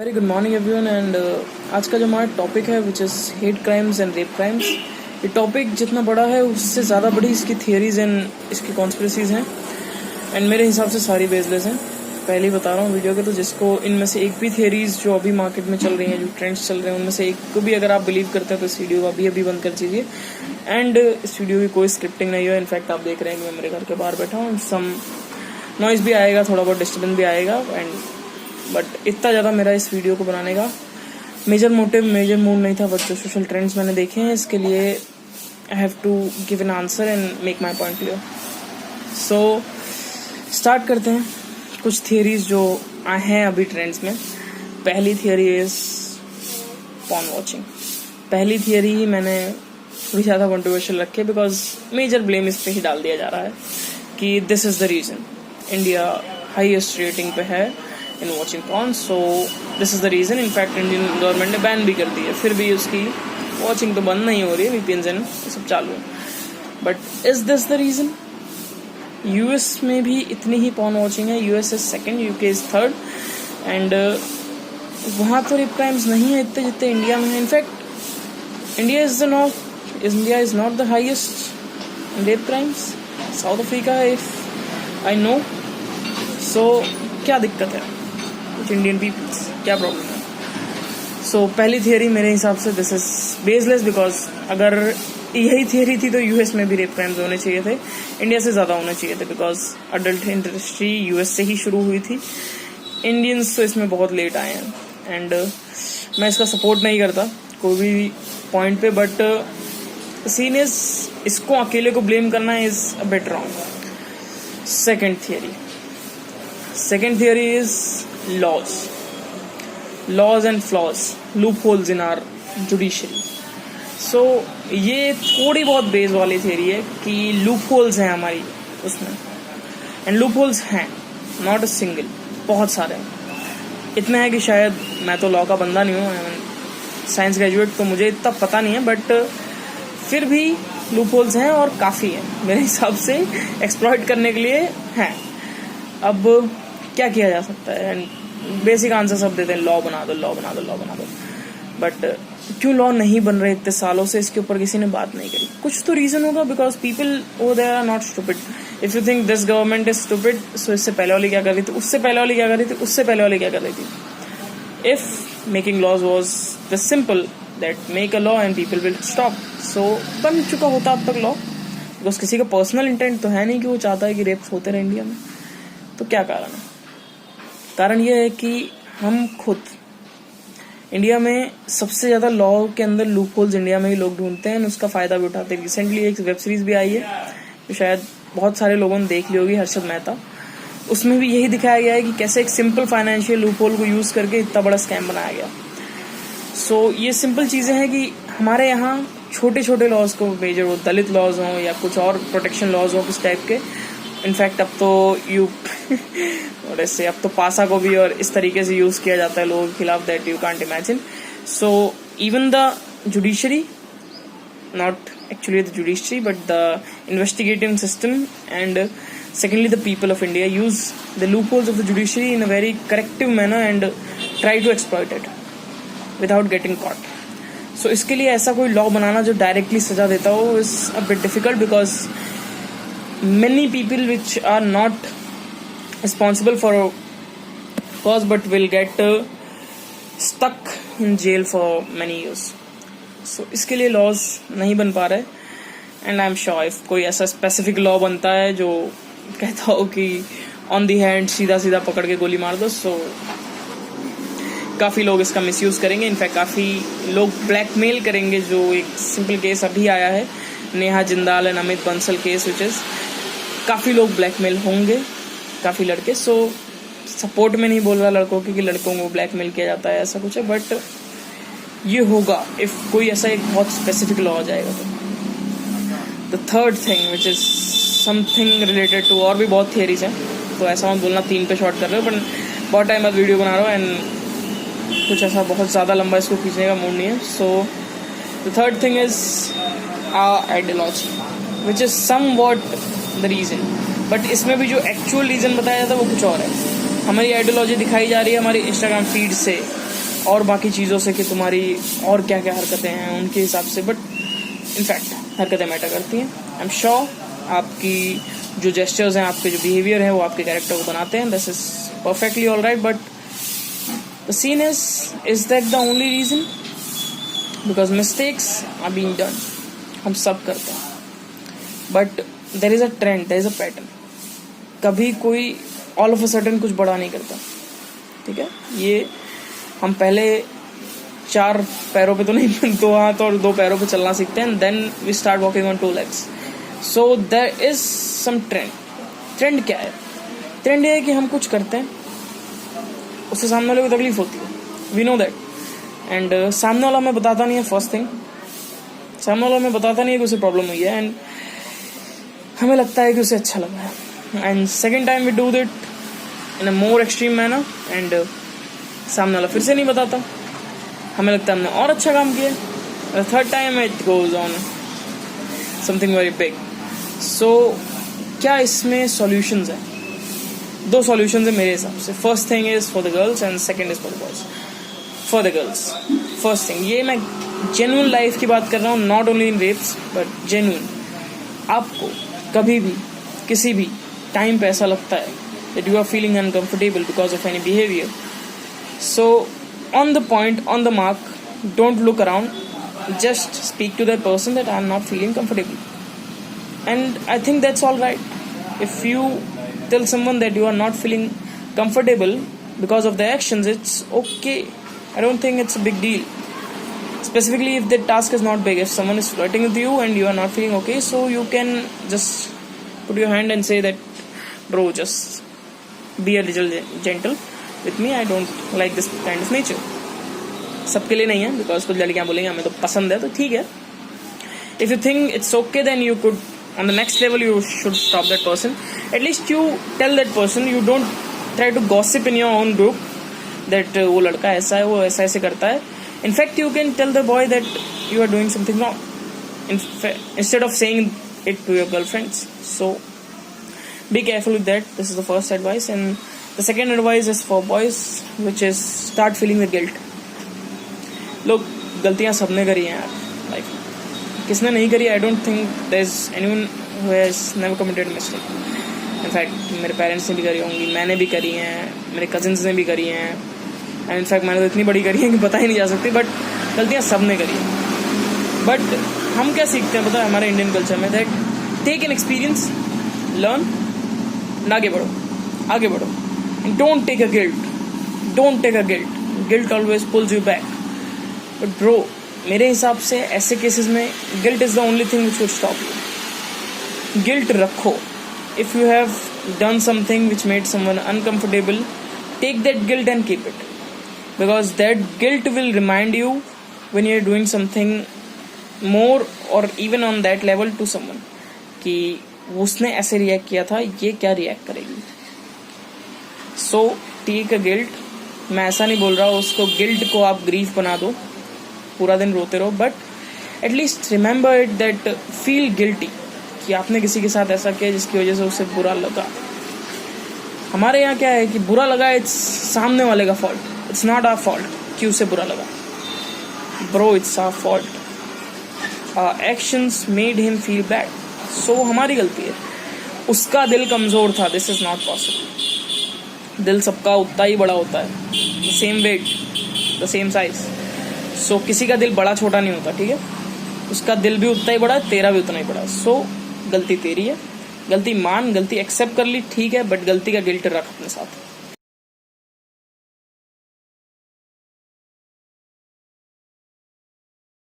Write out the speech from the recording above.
Very good morning everyone and आज का जो हमारा टॉपिक है which is hate crimes and rape crimes. ये टॉपिक जितना बड़ा है उससे ज़्यादा बड़ी इसकी थियरीज एंड इसकी कॉन्स्पिरेसीज हैं एंड मेरे हिसाब से सारी बेसलेस हैं। पहले ही बता रहा हूँ वीडियो के, तो जिसको इनमें से एक भी थियरीज जो अभी मार्केट में चल रही हैं, जो ट्रेंड्स चल रहे हैं, उनमें से एक को भी अगर आप बिलीव करते हैं तो इस वीडियो को अभी बंद कर दीजिए। एंड इस वीडियो की कोई स्क्रिप्टिंग नहीं हो। इनफैक्ट आप देख रहे हैं कि मैं मेरे घर के बाहर बैठा हूँ, सम नॉइज़ भी आएगा, थोड़ा बहुत डिस्टर्बेंस भी आएगा एंड बट इतना ज़्यादा मेरा इस वीडियो को बनाने का मेजर मूड नहीं था। बट जो सोशल ट्रेंड्स मैंने देखे हैं इसके लिए I have to give an answer and make my point clear. So start करते हैं कुछ थियरीज जो आए हैं अभी ट्रेंड्स में। पहली थियरी इज पॉर्न वॉचिंग। पहली थियरी ही मैंने थोड़ी ज़्यादा कंट्रोवर्शियल रखी है बिकॉज मेजर ब्लेम इस पे ही डाल दिया जा रहा है कि this is the reason India highest rating पे है in watching porn, so this is the reason. In fact Indian government ने बैन भी कर दी है, फिर भी उसकी वॉचिंग तो बंद नहीं हो रही है, वीपीएन एंड सब चालू है। But is this the reason? US में भी इतनी ही पॉर्न वॉचिंग है। US is second, UK is third and वहाँ तो रेप क्राइम्स नहीं है इतने जितने इंडिया में है। In fact India is not the highest in rape crimes. South Africa है इफ आई नो। सो क्या दिक्कत है कुछ इंडियन पीपल्स, क्या प्रॉब्लम है? सो पहली थियरी मेरे हिसाब से दिस इज बेसलेस बिकॉज अगर यही थियरी थी तो यूएस में भी रेप क्राइम्स होने चाहिए थे, इंडिया से ज़्यादा होने चाहिए थे बिकॉज अडल्ट इंडस्ट्री यूएस से ही शुरू हुई थी। इंडियंस तो इसमें बहुत लेट आए हैं एंड मैं इसका सपोर्ट नहीं करता कोई भी पॉइंट पे, बट सीन इज इसको अकेले को ब्लेम करना is a bit wrong. Second theory is laws and flaws, loopholes in our judiciary. So ये थोड़ी बहुत बेस वाली थियरी है कि loopholes हैं हमारी उसमें, and loopholes हैं not a single, बहुत सारे हैं। इतना है कि शायद मैं तो लॉ का बंदा नहीं हूँ, साइंस ग्रेजुएट, तो मुझे इतना पता नहीं है, बट फिर भी loopholes हैं और काफ़ी है मेरे हिसाब से एक्सप्लॉइट करने के लिए हैं। अब क्या किया जा सकता है? एंड बेसिक आंसर सब देते हैं, लॉ बना दो। बट क्यों लॉ नहीं बन रहे इतने सालों से? इसके ऊपर किसी ने बात नहीं करी। कुछ तो रीजन होगा because people over there are not stupid. If you think this government is stupid, so इससे पहले वाली क्या कर रही थी, उससे पहले वाली क्या कर रही थी, उससे पहले वाली क्या कर रही थी। If making laws was the simple that make a law and people will stop, so बन चुका होता अब तक लॉ। बिकॉज किसी का पर्सनल इंटेंट तो है नहीं कि वो चाहता है कि रेप्स होते रहे इंडिया में। तो क्या कारण है? कारण यह है कि हम खुद इंडिया में सबसे ज़्यादा लॉ के अंदर लूप होल्स इंडिया में ही लोग ढूंढते हैं, उसका फ़ायदा भी उठाते हैं। रिसेंटली एक वेब सीरीज़ भी आई है जो शायद बहुत सारे लोगों ने देख ली होगी, हर्षद मेहता। उसमें भी यही दिखाया गया है कि कैसे एक सिंपल फाइनेंशियल लूप होल को यूज़ करके इतना बड़ा स्कैम बनाया गया। सो ये सिंपल चीज़ें हैं कि हमारे यहाँ छोटे छोटे लॉज को, मेजर वो दलित लॉज हों या कुछ और प्रोटेक्शन लॉज हों किस टाइप के, इनफैक्ट अब तो और ऐसे अब तो पासा को भी और इस तरीके से यूज़ किया जाता है लोगों के खिलाफ that you can't imagine. So even the judiciary, not actually the judiciary but the investigating system and secondly the people of India use the loopholes of the judiciary in a very corrective manner and try to exploit it without getting caught. So इसके लिए ऐसा कोई law बनाना जो directly सजा देता हो is a bit difficult because many people which are not responsible for a cause but will get stuck in jail for many years. So इसके लिए laws नहीं बन पा रहे and I'm sure if कोई ऐसा specific law बनता है जो कहता हो कि ऑन दी हैंड सीधा पकड़ के गोली मार दो, सो काफ़ी लोग इसका मिसयूज़ करेंगे। इनफैक्ट काफ़ी लोग ब्लैकमेल करेंगे। जो एक सिंपल केस अभी आया है Neha Jindal and Amit Bansal case, which is काफ़ी लोग ब्लैकमेल होंगे, काफ़ी लड़के। सो सपोर्ट में नहीं बोल रहा लड़कों की कि लड़कों को ब्लैकमेल किया जाता है, ऐसा कुछ है, बट ये होगा इफ़ कोई ऐसा एक बहुत स्पेसिफिक लॉ आ जाएगा तो। The third thing which is something related to, और भी बहुत थियरीज हैं, तो ऐसा मत बोलना 3 पे शॉर्ट कर रहे हो, पर बहुत टाइम बाद वीडियो बना रहा हूँ एंड कुछ ऐसा बहुत ज़्यादा लंबा इसको खींचने का मूड नहीं है। So the third thing is ideology which is somewhat the reason, but इसमें भी जो एक्चुअल रीज़न बताया जाता है वो कुछ और है। हमारी आइडियोलॉजी दिखाई जा रही है हमारी इंस्टाग्राम फीड से और बाकी चीज़ों से कि तुम्हारी और क्या क्या हरकतें हैं उनके हिसाब से, बट इनफैक्ट हरकतें मैटर करती हैं। आई एम श्योर आपकी जो जेस्चर्स हैं, आपके जो बिहेवियर है, वो आपके कैरेक्टर को बनाते हैं। This is perfectly all right, but the scene is that the only reason? Because mistakes are being done, हम सब करते हैं, but there is a trend, there is a pattern. कभी कोई ऑल ऑफ अ सडन कुछ बड़ा नहीं करता, ठीक है? ये हम पहले 4 पैरों पे तो नहीं, 2 हाथ और 2 पैरों पे चलना सीखते हैं, then we start walking on 2 legs. So there is some trend. Trend क्या है? ट्रेंड ये है कि हम कुछ करते हैं, उससे सामने वाले को तकलीफ होती है, वी नो दैट, एंड सामने वाला हमें बताता नहीं है। फर्स्ट थिंग, सामने वाला हमें बताता नहीं है कि उसे प्रॉब्लम हुई है, एंड हमें लगता है कि उसे अच्छा लगा है, and second time we do that in a more extreme manner, and सामने वाला फिर से नहीं बताता, हमें लगता है हमने और अच्छा काम किया। Third time it goes on something very big. So क्या इसमें सॉल्यूशंस हैं? 2 सॉल्यूशंस है मेरे हिसाब से। First thing is for the girls and second is for the boys. For the girls, first thing, ये मैं जेन्युइन लाइफ की बात कर रहा हूँ, not only in reps but genuine. आपको कभी भी किसी भी टाइम पे ऐसा लगता है that you are feeling uncomfortable because of any behavior, so on the point, on the mark, don't look around, just speak to that person that I am not feeling comfortable, and I think that's all right. If you tell someone that you are not feeling comfortable because of the actions, it's okay. I don't think it's a big deal, specifically if the task is not big. If someone is flirting with you and you are not feeling okay, so you can just put your hand and say that, bro, just be a little gentle with me, I don't like this kind of nature. सबके लिए नहीं है, because कुछ लड़कियां बोलेंगे हमें तो पसंद है, तो ठीक है। If you think it's okay, then you could on the next level you should stop that person. At least you tell that person, you don't try to gossip in your own group that वो लड़का ऐसा है, वो ऐसा ऐसे करता है। In fact you can tell the boy that you are doing something wrong instead of saying it to your girlfriends. So be careful with that. This is the first advice, and the second advice is for boys, which is start feeling the guilt. लोग गलतियां सबने करी हैं यार life में, किसने नहीं करी? I don't think there is anyone who has never committed mistake. In fact मेरे पेरेंट्स ने भी करी होंगी, मैंने भी करी हैं, मेरे कजिन्स ने भी करी हैं, एंड इनफैक्ट मैंने तो इतनी बड़ी करी है कि पता ही नहीं जा सकती, बट गलतियां सबने करी हैं। बट हम क्या सीखते हैं पता है हमारे इंडियन कल्चर में, that take an experience, learn, आगे बढ़ो, आगे बढ़ो, and don't take a guilt, don't take a guilt always pulls you back. But bro, मेरे हिसाब से ऐसे केसेस में guilt is the only thing which will stop you. Guilt रखो. If you have done something which made someone uncomfortable, take that guilt and keep it, because that guilt will remind you when you're doing something more or even on that level to someone कि उसने ऐसे react किया था, ये क्या react करेगी। So take a guilt. मैं ऐसा नहीं बोल रहा उसको गिल्ट को आप ग्रीफ बना दो, पूरा दिन रोते रहो, but at least remember it, that feel guilty कि आपने किसी के साथ ऐसा किया जिसकी वजह से उसे बुरा लगा। हमारे यहाँ क्या है कि बुरा लगा, इट्स सामने वाले का fault, it's not our fault कि उसे बुरा लगा। Bro, it's our fault, our actions made him feel bad, so हमारी गलती है। उसका दिल कमज़ोर था, दिस इज़ नॉट पॉसिबल। दिल सबका उतना ही बड़ा होता है, the same weight, the same size. So किसी का दिल बड़ा छोटा नहीं होता, ठीक है? उसका दिल भी उतना ही बड़ा है, तेरा भी उतना ही बड़ा है। सो गलती तेरी है, गलती मान, गलती एक्सेप्ट कर ली, ठीक है, बट गलती का गिल्ट रख अपने साथ।